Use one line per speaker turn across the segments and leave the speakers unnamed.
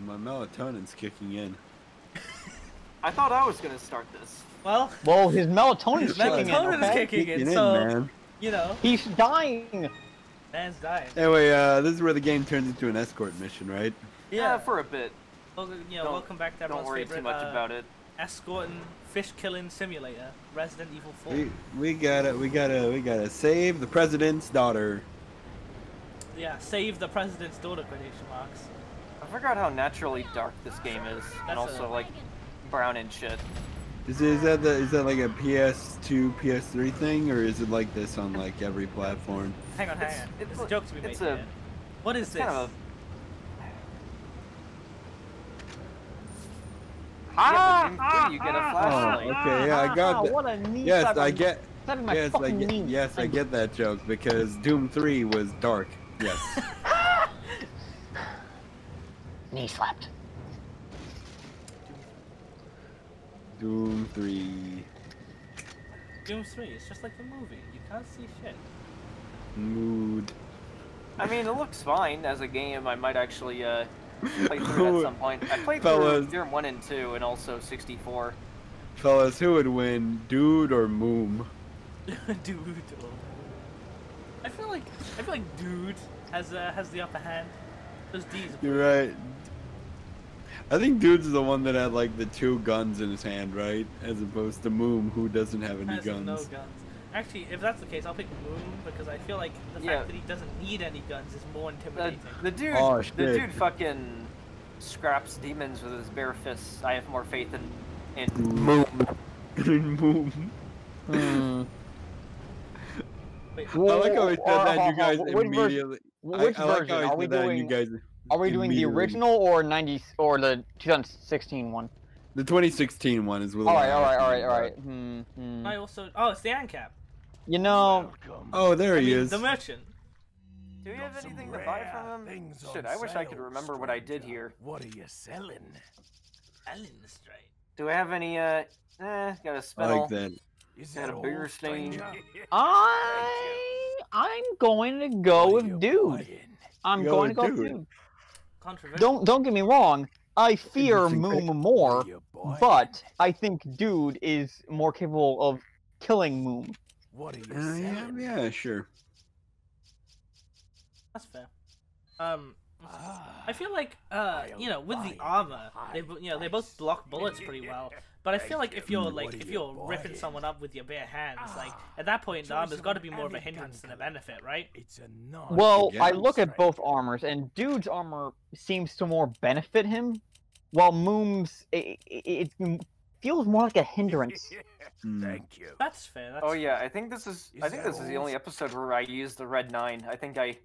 My melatonin's kicking in.
I thought I was gonna start this.
Well,
his melatonin's
kicking in, so
man.
you know.
He's dying.
Man's dying.
Anyway, this is where the game turns into an escort mission, right?
Yeah, for a bit.
Well, you know, welcome back to everyone's favorite.
Don't worry too much about it.
Escorting fish killing simulator, Resident Evil 4.
We gotta save the president's daughter.
Yeah, save the president's daughter, quotation marks.
I forgot how naturally dark this game is, and also like brown and shit.
Is that like a PS2, PS3 thing, or is it like this on like every platform?
Hang on. It's a joke to be made here. What is this?
Kind of you get a flashlight.
Oh, okay, yeah, I got that.
What a neat
Yes, I get.
knee.
Yes, I get that joke because Doom 3 was dark. Yes.
Knee slapped.
Doom 3.
Doom 3, it's just like the movie. You can't see shit.
Mood.
I mean, it looks fine as a game. I might actually play through it at some point. I played
Fellas.
through Doom 1 and 2 and also 64.
Fellas, who would win, Dude or Moom?
Dude. I feel like Dude has the upper hand. Those D's.
You're right. I think Dude's the one that had like the 2 guns in his hand, right? As opposed to Moom, who doesn't have any guns.
No guns. Actually, if that's the case, I'll pick Moon because I feel like the fact that he doesn't need any guns is more intimidating.
The dude fucking scraps demons with his bare fists. I have more faith in Moon.
Moom.
Wait,
I like how he said that, you guys immediately.
Which version are we doing? Are we doing the original or the 2016 one?
The 2016 one is with.
All right.
I also. Oh, it's the ANCAP.
You know.
Oh, there he is.
The merchant.
Do you have anything to buy from him? Shit, I wish I could remember what I did here.
What are you selling?
Selling the straight.
Do I have any? Got a
I
spell.
like that.
Got a bigger stain.
I'm going to go with Dude. I'm going to go with Dude.
Controversial.
Don't get me wrong. I fear Moom more, but I think Dude is more capable of killing Moom.
What are you selling?
Yeah, sure.
That's fair. I feel like you know, with the armor, they both block bullets pretty well. But I feel like if you're ripping someone up with your bare hands, like at that point the armor's got to be more of a hindrance than a benefit, right?
Well, I look at both armors, and Dude's armor seems to more benefit him, while Moom's it feels more like a hindrance.
Thank you.
That's fair. That's
Yeah, I think this is the only episode where I used the Red 9. I think I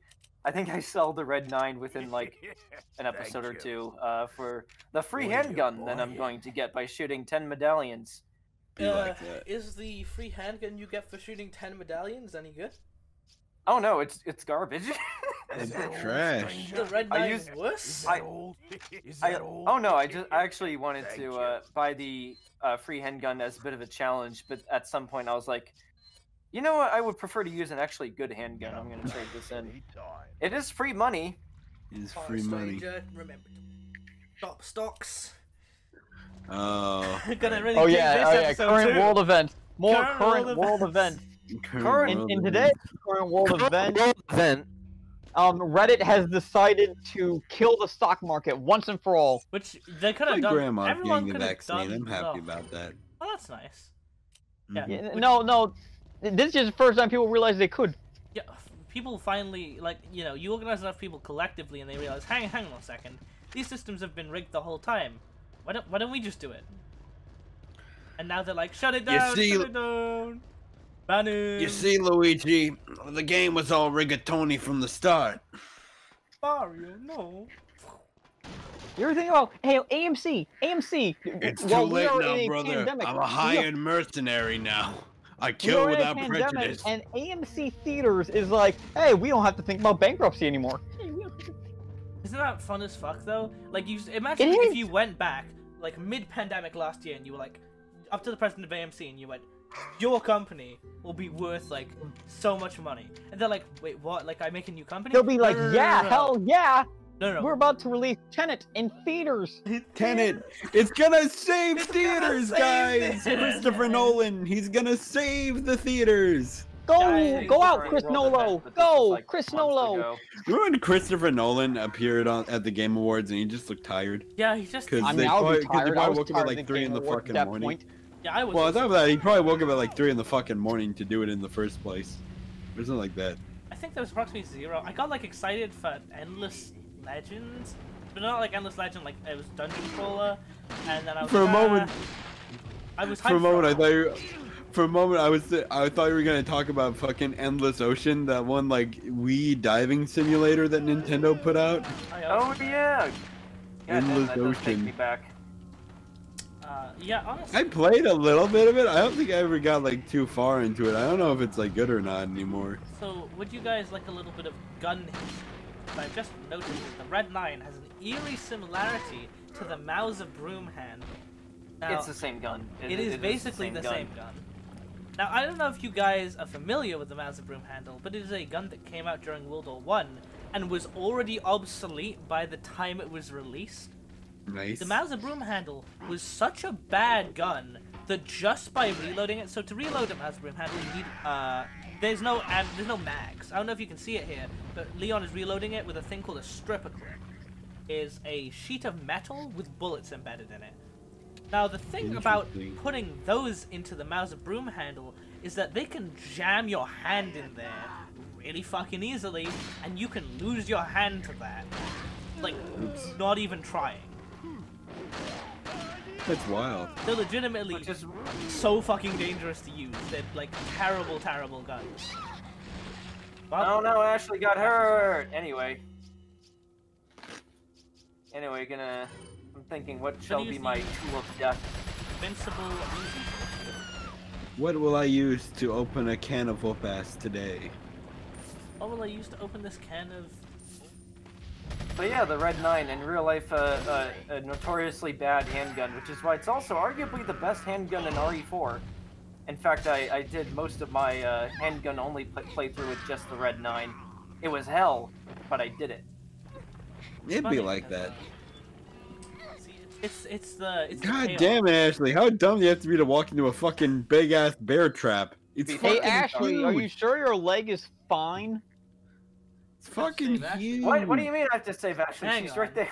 sell the Red 9 within like an episode or two for the free handgun that I'm going to get by shooting 10 medallions.
Is the free handgun you get for shooting 10 medallions any good?
Oh no, it's garbage.
It's trash.
The Red 9 is worse?
Oh no, I actually wanted to buy the free handgun as a bit of a challenge, but at some point I was like, you know what? I would prefer to use an actually good handgun. I'm gonna trade this in. It is free money.
It is free money.
Remember to shop stocks.
Oh.
Gonna really
current world events. More current world events. In today's current world event, Reddit has decided to kill the stock market once and for all.
Which they could have done.
Grandma's
Everyone
getting
could
the
have
vaccine.
done.
I'm happy about that.
Oh, that's nice. Yeah.
No. This is just the first time people realize they could.
Yeah, people finally, like, you know, you organize enough people collectively and they realize, hang on a second, these systems have been rigged the whole time. Why don't we just do it? And now they're like, shut it down, shut it down. Ban it.
You see, Luigi, the game was all rigatoni from the start.
Mario, no.
You ever think about, hey, AMC.
It's too late now, brother. I'm a hired mercenary now. I kill without prejudice.
And AMC Theaters is like, hey, we don't have to think about bankruptcy anymore.
Isn't that fun as fuck, though? Like, you imagine if you went back, like, mid-pandemic last year, and you were, like, up to the president of AMC, and you went, your company will be worth, like, so much money. And they're like, wait, what? Like, I make a new company?
They'll be like, yeah, hell yeah.
No.
We're about to release Tenet in theaters.
Tenet, it's gonna save
It's
theaters,
gonna save
guys.
theaters.
Christopher Nolan, he's gonna save the theaters.
Go
Different
out, Chris
world
Nolo.
event, but this was,
Go,
like,
Chris
months
Nolo.
ago.
Remember when Christopher Nolan appeared at the Game Awards and he just looked tired?
Yeah, he just.
Because
I mean,
they
I would be
probably
tired. I was
woke up at
tired
like
of the
3 in
Game
the
Awards
fucking
at that
morning.
point.
Yeah, I was.
Well, on top of that, he probably woke up at like 3 in the fucking morning to do it in the first place. Or something like that.
I think there was approximately 0. I got like excited for Endless Legends, but not like Endless Legend, like it was Dungeon Crawler, and then I was
For a
like,
moment,
I was hyped
for a moment,
it.
I thought you were gonna talk about fucking Endless Ocean, that one like Wii diving simulator that Nintendo put out.
Oh yeah.
Endless
that does take
Ocean.
me back.
Yeah, honestly.
I played a little bit of it. I don't think I ever got like too far into it. I don't know if it's like good or not anymore.
So, would you guys like a little bit of gun history? I just noticed that the Red 9 has an eerie similarity to the Mauser broom hand. Now,
It's the same gun.
it is basically the same gun. Now, I don't know if you guys are familiar with the Mauser broom handle, but it is a gun that came out during World War I and was already obsolete by the time it was released.
Nice.
The Mauser broom handle was such a bad gun that just by reloading it, so to reload a Mauser broom handle, you need there's no mags. I don't know if you can see it here, but Leon is reloading it with a thing called a stripper clip. Is a sheet of metal with bullets embedded in it. Now the thing about putting those into the Mauser broom handle is that they can jam your hand in there really fucking easily, and you can lose your hand to that. Like, not even trying.
That's wild.
They're legitimately just so fucking dangerous to use. They're like terrible, terrible guns.
Oh no, Ashley got hurt! Anyway, I'm thinking what shall be my tool of death.
Invincible.
What will I use to open a can of whoop-ass today?
What will I use to open this can of...
But yeah, the Red 9, in real life, a notoriously bad handgun, which is why it's also arguably the best handgun in RE4. In fact, I did most of my handgun-only playthrough with just the Red 9. It was hell, but I did it.
It'd be like that.
See, it's the
God damn it, Ashley! How dumb do you have to be to walk into a fucking big-ass bear trap? It's
Hey
fucking
Ashley,
huge.
are you sure your leg is fine?
It's fucking huge.
What do you mean I have to save Ashley?
Hang
She's
on.
right there.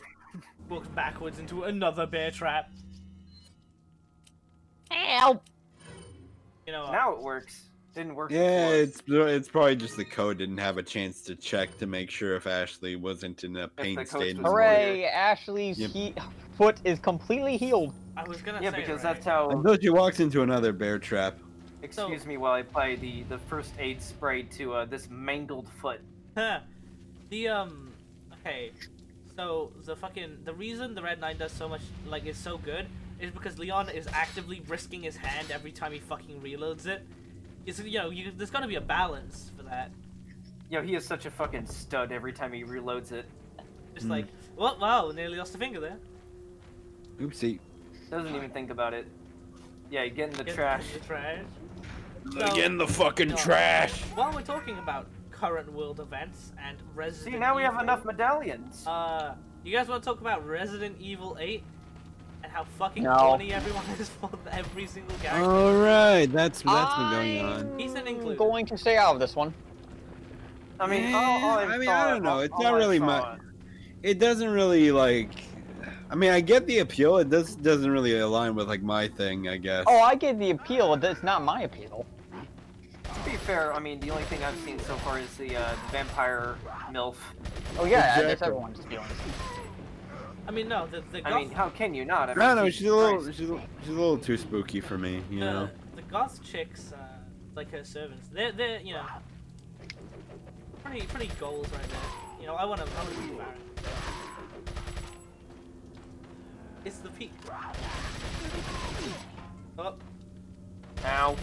Walks backwards into another bear trap.
Help!
You know.
Now it works. Didn't work
Yeah,
before.
it's probably just the code didn't have a chance to check to make sure if Ashley wasn't in a pain
code
state.
was-
Hooray! Ashley's
Yep.
foot is completely healed.
I was gonna
Yeah,
say
because
right.
that's how.
Until she walks into another bear trap.
Excuse me while I apply the first aid spray to this mangled foot.
Okay, so the reason the Red 9 does so much, like, is so good is because Leon is actively risking his hand every time he fucking reloads it. It's, there's gotta be a balance for that.
Yo, he is such a fucking stud every time he reloads it.
Just like, well, wow, nearly lost a finger there.
Oopsie.
Doesn't even think about it. Yeah, get in the
Get
trash.
in the trash.
Get in the fucking trash!
While we're talking about current world events and Resident
See, now we have
Evil,
enough medallions.
you guys want to talk about Resident Evil 8? And how fucking
No.
corny everyone is for every single character?
Alright, that's been going on.
Ethan
I'm
included.
going to stay out of this one.
I mean,
Yeah,
all
I mean, I don't know. It's not
I
really
saw-
It doesn't really, like... I mean, I get the appeal. It doesn't really align with, like, my thing, I guess.
Oh, I get the appeal. That's not my appeal.
To be fair, I mean, the only thing I've seen so far is the vampire MILF.
Oh yeah,
Exactly.
that's everyone's feelings.
I mean, no, the
I
goth,
mean, how can you not? I
I don't know,
mean,
she's a little,
Christ.
she's a little too spooky for me, you know?
the goth chicks, like her servants, they're pretty goals right there. I wanna be Farron. It's the peak. Oh,
Ow.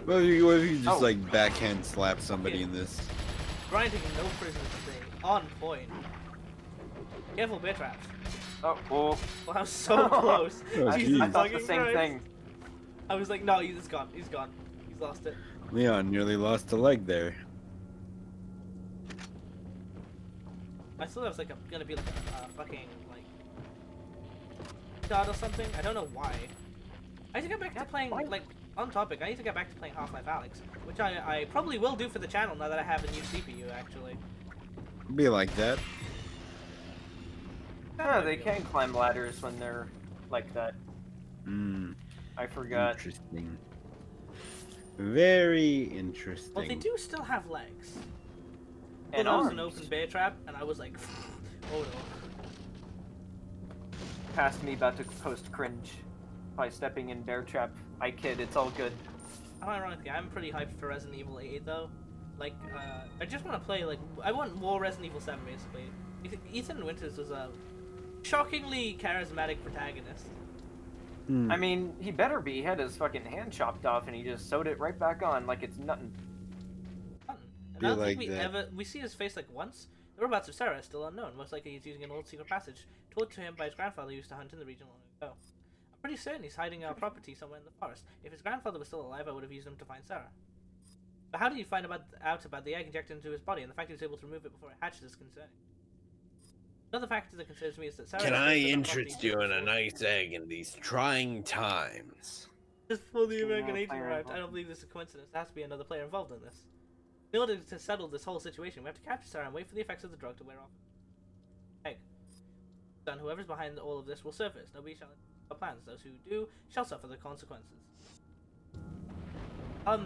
What if you just,
Oh.
like, backhand slap somebody in this?
grinding no prisoners today. On point. Careful, bear traps.
Oh, oh.
Well, I was so close.
Oh,
I,
Jesus
I thought the
fucking
same
Christ.
thing.
I was like, no, he's gone. He's gone. He's lost it.
Leon nearly lost a leg there.
I thought that was gonna be like a fucking like god or something. I don't know why. I need to get back to playing like on topic. I need to get back to playing Half-Life Alyx, which I probably will do for the channel now that I have a new CPU actually.
Be like that.
Yeah, they can climb ladders when they're like that. I forgot.
Interesting. Very interesting.
Well, they do still have legs.
And
that was
arms.
an open bear trap, and I was like, oh no.
Past me about to post cringe by stepping in bear trap. I kid, it's all good.
Ironically, I'm pretty hyped for Resident Evil 8 though. Like, I just want to play, like, I want more Resident Evil 7 basically. Ethan Winters was a shockingly charismatic protagonist.
I mean, he better be. He had his fucking hand chopped off and he just sewed it right back on like it's nothing.
And I don't think we see his face like once. The whereabouts of Sera is still unknown. Most likely he's using an old secret passage taught to him by his grandfather who used to hunt in the region long ago. I'm pretty certain he's hiding our property somewhere in the forest. If his grandfather was still alive, I would have used him to find Sera. But how did you find out about the egg injected into his body, and the fact he was able to remove it before it hatched is concerning. Another factor that concerns me is that Sera...
Can I interest you in a nice egg in these trying times?
Just for the American agent arrived. I don't believe this is a coincidence. There has to be another player involved in this. In order to settle this whole situation, we have to capture Sera and wait for the effects of the drug to wear off. Egg. Then whoever's behind all of this will surface. Nobody shall our plans. Those who do shall suffer the consequences. You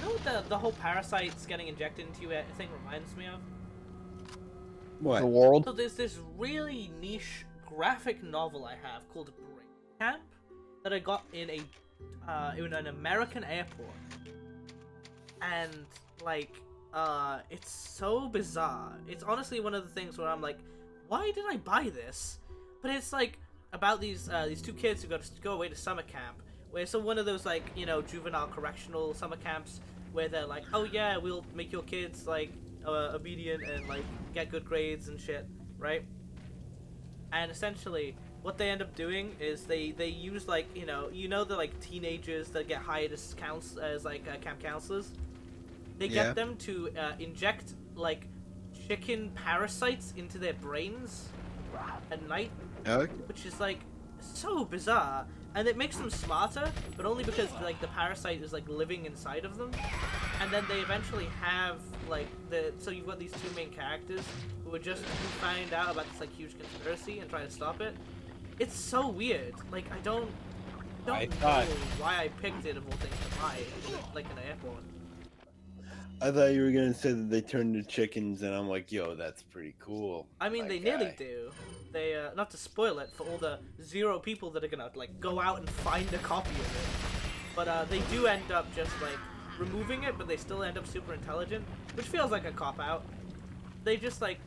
know what the whole parasites getting injected into you thing reminds me of?
What?
The world?
So there's this really niche graphic novel I have called Break Camp that I got in an American airport, and like it's so bizarre. It's honestly one of the things where I'm like, why did I buy this? But it's like about these two kids who got to go away to summer camp, where it's one of those like, you know, juvenile correctional summer camps where they're like, oh yeah, we'll make your kids like obedient and like get good grades and shit, right? And essentially what they end up doing is they use like, you know the like teenagers that get hired as camp counselors. They get them to inject like chicken parasites into their brains at night, which is like so bizarre, and it makes them smarter, but only because like the parasite is like living inside of them. And then they eventually have like so you've got these two main characters who find out about this like huge conspiracy and try to stop it. It's so weird. Like I don't know why I picked it of all things to buy like in an airport.
I thought you were gonna say that they turned to chickens, and I'm like, yo, that's pretty cool.
I mean, they nearly do. They not to spoil it for all the 0 people that are gonna like go out and find a copy of it, but they do end up just like removing it, but they still end up super intelligent, which feels like a cop-out. They just like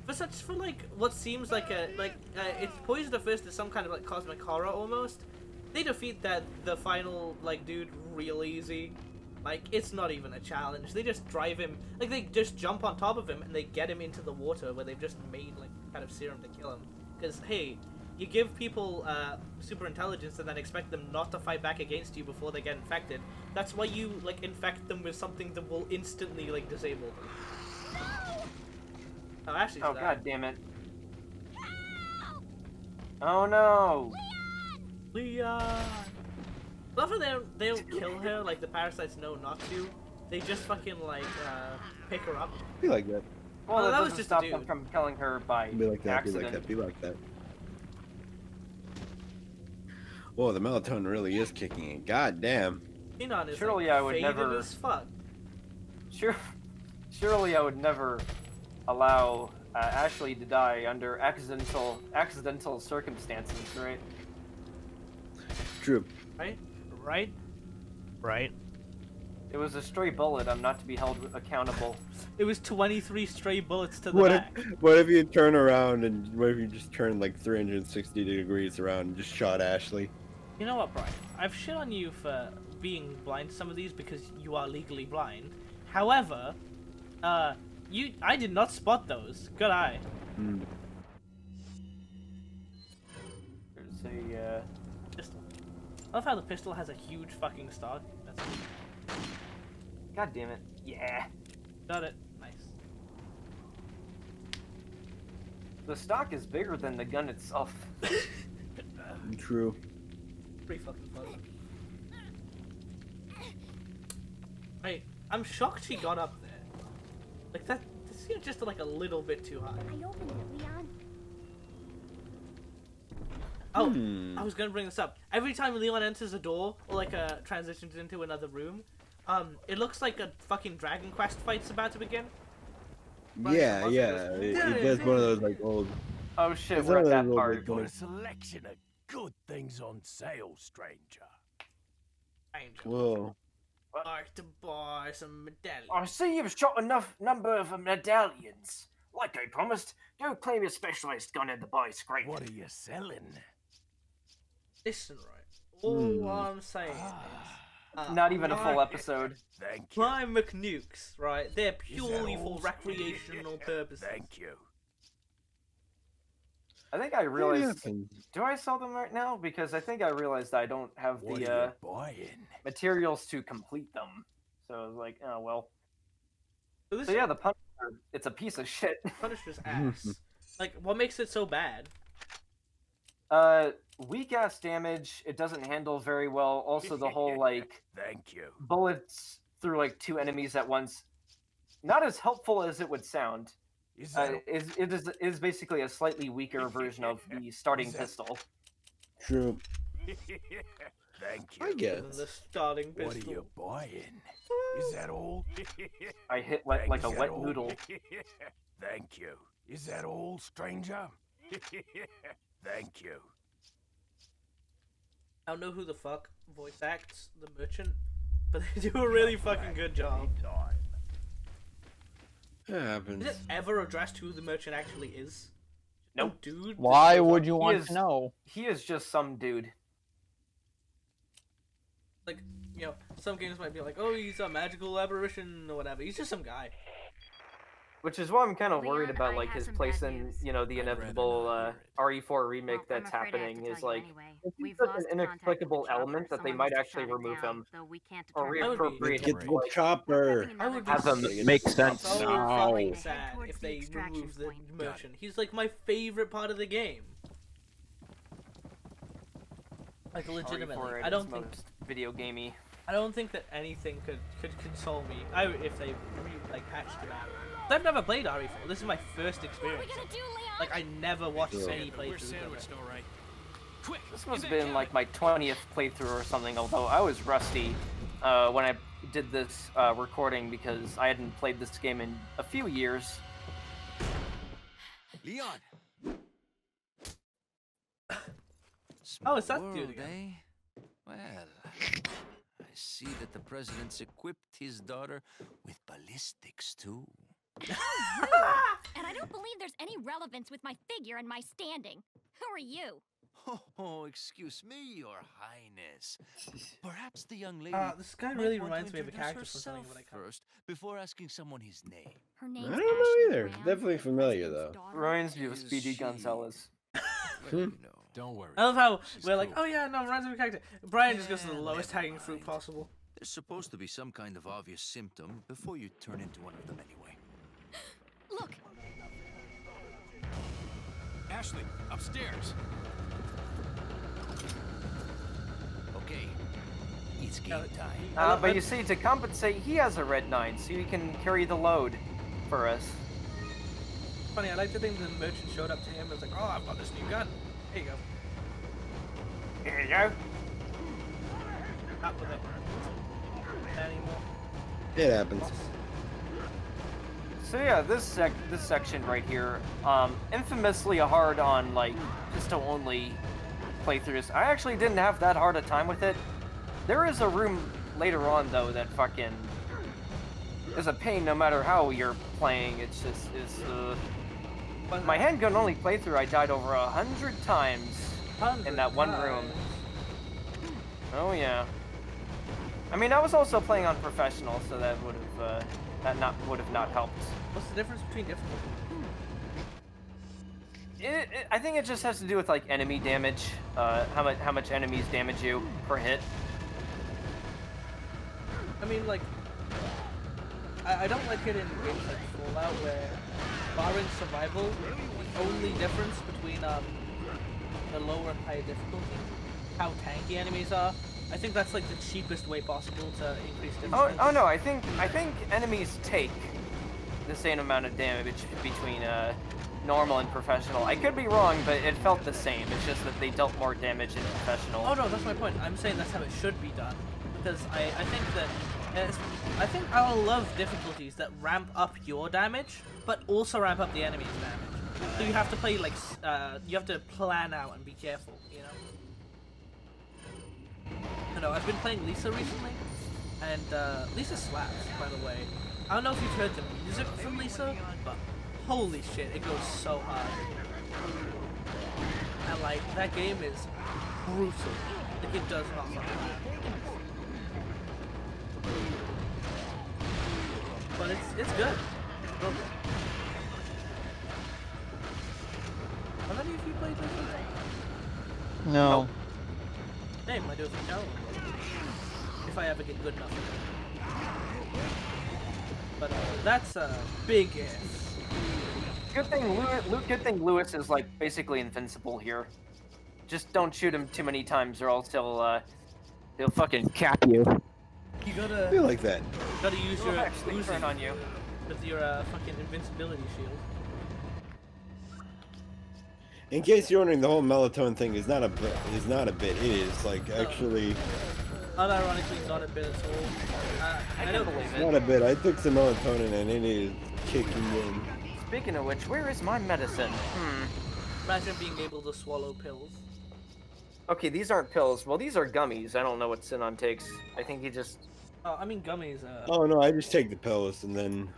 for like what seems like it's poised at first as some kind of like cosmic horror almost. They defeat the final like dude real easy. Like it's not even a challenge. They just drive him, like they just jump on top of him and they get him into the water where they've just made like kind of serum to kill him. Because hey, you give people super intelligence and then expect them not to fight back against you before they get infected. That's why you like infect them with something that will instantly like disable them. Oh, Ashley's
Oh,
died.
god damn it. Oh no!
Leon! I love how they don't kill her, like the parasites know not to. They just fucking like pick her up.
Be like that.
Well,
that
that
was
doesn't
just
stop
a
them
dude.
from killing her by
Be like that.
accident.
Be like that. Be like that. Whoa, the melatonin really is kicking in. God damn.
Xenon is
Surely
like,
I would
faded
never-
as fuck.
Surely I would never allow Ashley to die under accidental circumstances, right?
True.
Right?
It was a stray bullet. I'm not to be held accountable.
It was 23 stray bullets to the
What
back.
if you turn around and what if you just turn like 360 degrees around and just shot Ashley?
You know what, Brian? I've shit on you for being blind to some of these because you are legally blind. However, I did not spot those. Good eye.
There's a
Pistol. I love how the pistol has a huge fucking stock. That's
God damn it. Yeah.
got it. Nice.
The stock is bigger than the gun itself.
True.
Pretty fucking fun. Wait, I'm shocked she got up there. Like that seems just like a little bit too high.
I opened it, Leon.
Oh, I was gonna bring this up. Every time Leon enters a door or like transitions into another room, it looks like a fucking Dragon Quest fight's about to begin.
Yeah, yeah. It does one of those like old.
Oh shit, we're at that part.
Got a selection of good things on sale, stranger.
Whoa.
I'd like to buy some medallions.
I see you've shot enough number of medallions. Like I promised, go claim your specialist gun at the buy scrape.
What are you selling?
Listen, right. All I'm saying is...
Not even a full episode.
Thank you.
Prime McNukes, right? They're purely for recreational purposes.
Thank you.
I think I realized... Do I sell them right now? Because I think I realized I don't have the materials to complete them. So I was like, oh well. So yeah, the Punisher, it's a piece of shit.
Punisher's ass. Like, what makes it so bad?
Weak ass damage. It doesn't handle very well. Also, the whole like
thank you
bullets through like 2 enemies at once. Not as helpful as it would sound. It is basically a slightly weaker version of the starting pistol.
True.
Thank you.
I guess.
The starting pistol.
What are you buying? Is that all?
I hit like a wet noodle.
Thank you. Is that all, stranger? Thank you.
I don't know who the fuck voice acts the merchant, but they do a really fucking good job.
It happens.
Is it ever addressed who the merchant actually is?
Nope.
No, dude.
Why would you want to know?
He is just some dude.
Like, you know, some games might be like, oh, he's a magical apparition or whatever. He's just some guy.
Which is why I'm kind of worried about like his place in, you know, the inevitable RE4 remake that's happening. Is like, it's such an inexplicable element that they might actually remove him or reappropriate him.
Get the chopper.
I would
Have them make sense.
so
now.
fucking sad if they remove the merchant. He's like my favorite part of the game. Like legitimately, I don't think
video gamey.
I don't think that anything could console me. If they like patched it out. I've never played RE4. This is my first experience.
What are we gonna do, Leon?
Like I never watched any playthroughs.
This must have been like my 20th playthrough or something. Although I was rusty when I did this recording because I hadn't played this game in a few years.
Leon.
Oh, it's that dude again.
Eh? Well, I see that the president's equipped his daughter with ballistics too.
And I don't believe there's any relevance with my figure and my standing. Who are you?
Oh, excuse me, Your Highness. Perhaps the young lady.
This guy really reminds me of a character from something that I can't.
First, before asking someone his name.
Her name's
I don't know either.
Ashley Brown,
Definitely familiar though.
Reminds me of Speedy Gonzalez.
Don't worry.
I love how we're like, oh yeah, no, reminds me of a character. Brian just goes to the lowest hanging fruit possible.
There's supposed to be some kind of obvious symptom before you turn into one of them anyway.
Look,
Ashley, upstairs.
Okay, it's game time.
But you see, to compensate, he has a red 9, so he can carry the load for us.
Funny, I like to think the merchant showed up to him and was like, oh, I've got this new gun. Here you go.
Here you go.
Not with it anymore.
It happens.
So yeah, this section right here, infamously hard on like pistol-only playthroughs. I actually didn't have that hard a time with it. There is a room later on though that fucking is a pain no matter how you're playing. It's just my handgun only playthrough. I died over 100 times in that one room. Oh yeah. I mean, I was also playing on professional, so that would have not helped.
What's the difference between difficulty?
I think it just has to do with like enemy damage, how much enemies damage you per hit.
I mean, like, I don't like it in games like Fallout where barring survival, the only difference between the lower and higher difficulty, how tanky enemies are. I think that's like the cheapest way possible to increase difficulty.
Oh no, I think enemies take the same amount of damage between normal and professional. I could be wrong, but it felt the same. It's just that they dealt more damage in professional.
Oh no, that's my point. I'm saying that's how it should be done, because I think that I think I'll love difficulties that ramp up your damage, but also ramp up the enemy's damage. So you have to play like you have to plan out and be careful, you know. I know, I've been playing Lisa recently, and Lisa slaps, by the way. I don't know if you've heard the music from Lisa, but holy shit, it goes so hard. And like, that game is brutal. Like, it does not fucking matter. But it's good. It's real good. Have any of you played this before?
No.
Nope. Hey, might do it for challenge. If I ever get good enough. But that's a big if.
Good thing Lewis is like basically invincible here. Just don't shoot him too many times, or else he'll fucking cap you.
You gotta.
I feel like that.
Gotta use your
actually turn on you
with your fucking invincibility shield.
In case you're wondering, the whole melatonin thing is not a bit. It is like actually.
Unironically, not a bit at all.
I don't believe it.
Not a bit. I took some melatonin and it is kicking in.
Speaking of which, where is my medicine?
Imagine being able to swallow pills.
Okay, these aren't pills. Well, these are gummies. I don't know what Sinon takes. I think he just...
Oh, I mean gummies.
Oh no, I just take the pills and then...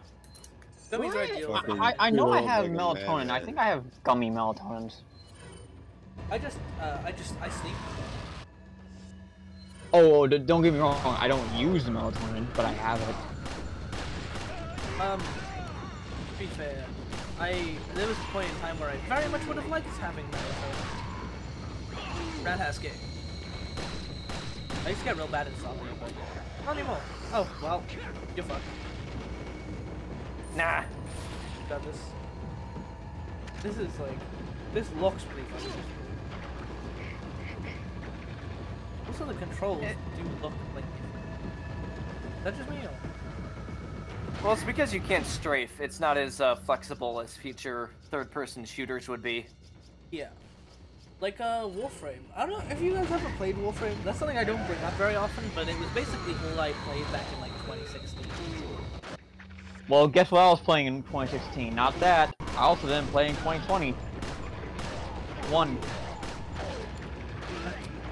Gummies are ideal.
I know I have melatonin. I think I have gummy melatonins.
I sleep.
Oh, don't get me wrong. I don't use the melatonin, but I have it.
To be fair, there was a point in time where I very much would have liked having melatonin. Roundhouse game. I used to get real bad insomnia, but not anymore. Oh, well, you're fucked.
Nah.
Got this. This is like, this looks pretty funny. Also, the controls do look like different. Is that just me or?
Well, it's because you can't strafe. It's not as flexible as future third-person shooters would be.
Yeah. Like Warframe. I don't know if you guys ever played Warframe. That's something I don't bring up very often, but it was basically all I played back in like 2016.
Well, guess what I was playing in 2016? Not that. I also didn't play in 2020.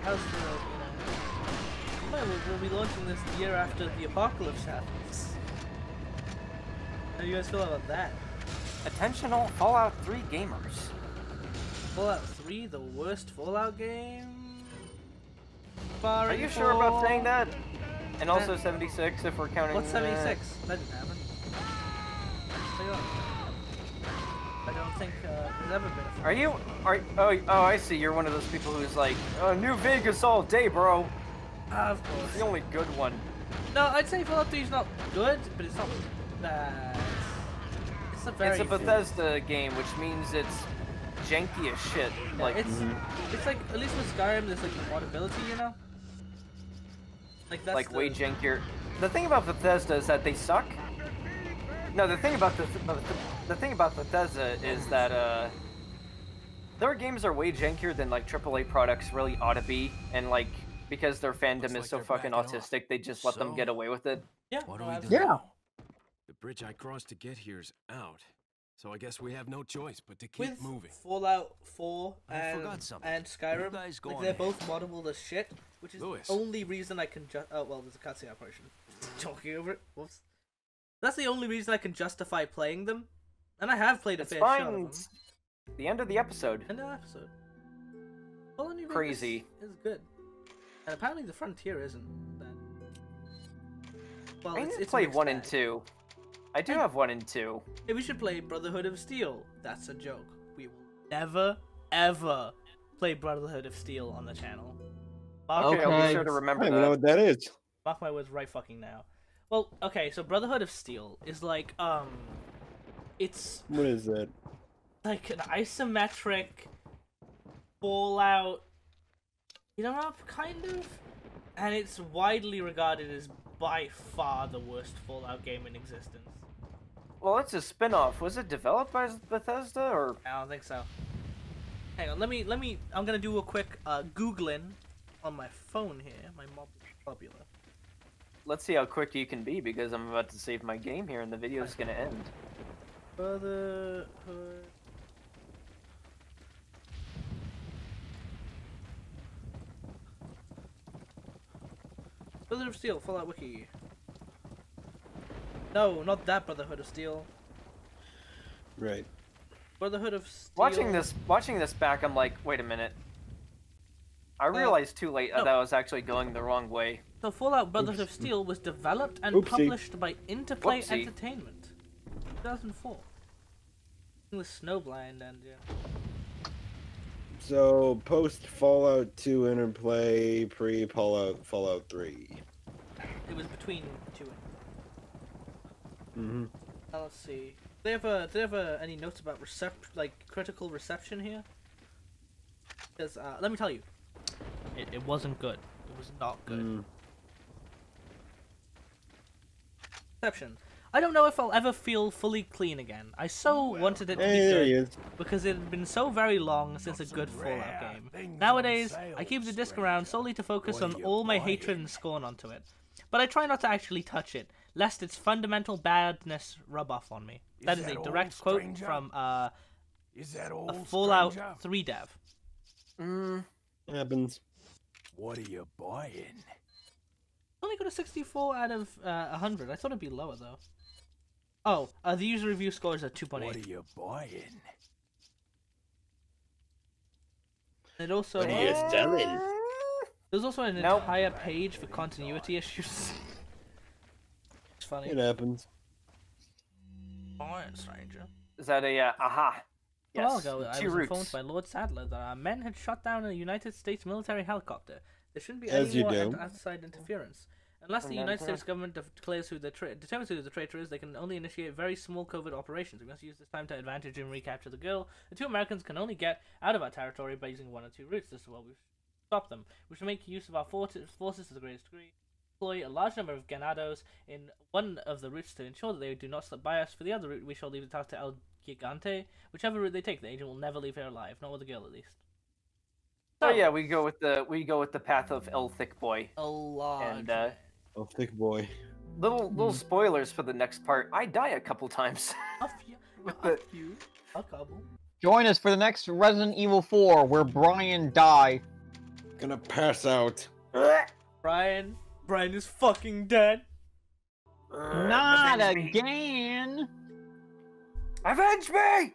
How's the, we'll be launching this the year after the apocalypse happens. How do you guys feel about that?
Attention all Fallout 3 gamers.
Fallout 3, the worst Fallout game?
Are you sure about saying that? And also 76 if we're counting...
What's 76? That didn't happen. I don't think there's ever been a
oh, I see. You're one of those people who's like, New Vegas all day, bro.
Of course.
It's the only good one.
No, I'd say Fallout 3 is not good, but it's not bad. It's a
Bethesda game, which means it's janky as shit.
Yeah,
like
it's like, at least with Skyrim, there's like moddability, you know? Like that's
like way jankier. The thing about Bethesda is that they suck. No, the thing about Bethesda is that their games are way jankier than like AAA products really ought to be, and like because their fandom is so fucking autistic, they just let them get away with it.
Yeah.
What do we do?
Yeah.
The bridge I crossed to get here's out, so I guess we have no choice but to keep moving.
Fallout 4 and Skyrim,
like
they're both moddable as shit, which is
Lewis.
the only reason I can oh well, there's a cutscene operation. Talking over it. Whoops. That's the only reason I can justify playing them, and I have played a fair share of them.
The end of the episode.
End of the episode. Well, New
Crazy.
Vegas is good, and apparently the Frontier isn't that. Well,
I played 1 and 2. I do have 1 and 2.
Hey, we should play Brotherhood of Steel. That's a joke. We will never, ever play Brotherhood of Steel on the channel.
Okay, I'll be sure to remember that.
I don't even know what that is.
Mark my words right fucking now. Well, okay, so Brotherhood of Steel is like, It's
What is that?
like an isometric Fallout beat-em-up, kind of, and it's widely regarded as by far the worst Fallout game in existence.
Well, it's a spin-off. Was it developed by Bethesda or?
I don't think so. Hang on, let me. I'm gonna do a quick googling on my phone here. My popular.
Let's see how quick you can be, because I'm about to save my game here, and the video's gonna end.
Brotherhood. Brotherhood of Steel, Fallout Wiki. No, not that Brotherhood of Steel.
Right.
Brotherhood of Steel.
Watching this back, I'm like, wait a minute. I realized too late that I was actually going the wrong way.
So Fallout Brotherhood of Steel was developed and published by Interplay Entertainment. 2004. With Snowblind and yeah.
So post Fallout 2 Interplay, pre Fallout 3.
It was between 2 and.
Mm-hmm.
Let's see. Do they have any notes about critical reception here? Because let me tell you, it wasn't good. It was not good. Reception. I don't know if I'll ever feel fully clean again. I so wanted it to be good because it had been so very long since a good Fallout game. Nowadays, I keep the disc around solely to focus on all my hatred and scorn onto it. But I try not to actually touch it, lest its fundamental badness rub off on me. That is a direct quote from a Fallout 3 dev.
Happens.
What are you buying?
Only got a 64 out of 100. I thought it'd be lower though. Oh, the user review score is a 2.8.
What are you buying?
It also.
What are you selling?
There's also an entire page for continuity issues. It's funny.
It happens.
Fine, stranger.
Is that a aha?
A while ago, I was informed by Lord Sadler that our men had shot down a United States military helicopter. There shouldn't be any more outside interference. Unless the United States government declares determines who the traitor is, they can only initiate very small covert operations. We must use this time to advantage and recapture the girl. The 2 Americans can only get out of our territory by using 1 or 2 routes. This is why we stop them. We should make use of our forces to the greatest degree. Deploy a large number of ganados in one of the routes to ensure that they do not slip by us. For the other route, we shall leave the task to El Gigante. Whichever route they take, the agent will never leave here alive. Not with the girl, at least.
So yeah, we go with the path of El Thick Boy.
And
Oh, thick boy.
Little spoilers for the next part. I die a couple times.
A couple.
Join us for the next Resident Evil 4, where Brian died.
Gonna pass out.
Brian is fucking dead.
Not again.
Avenge me!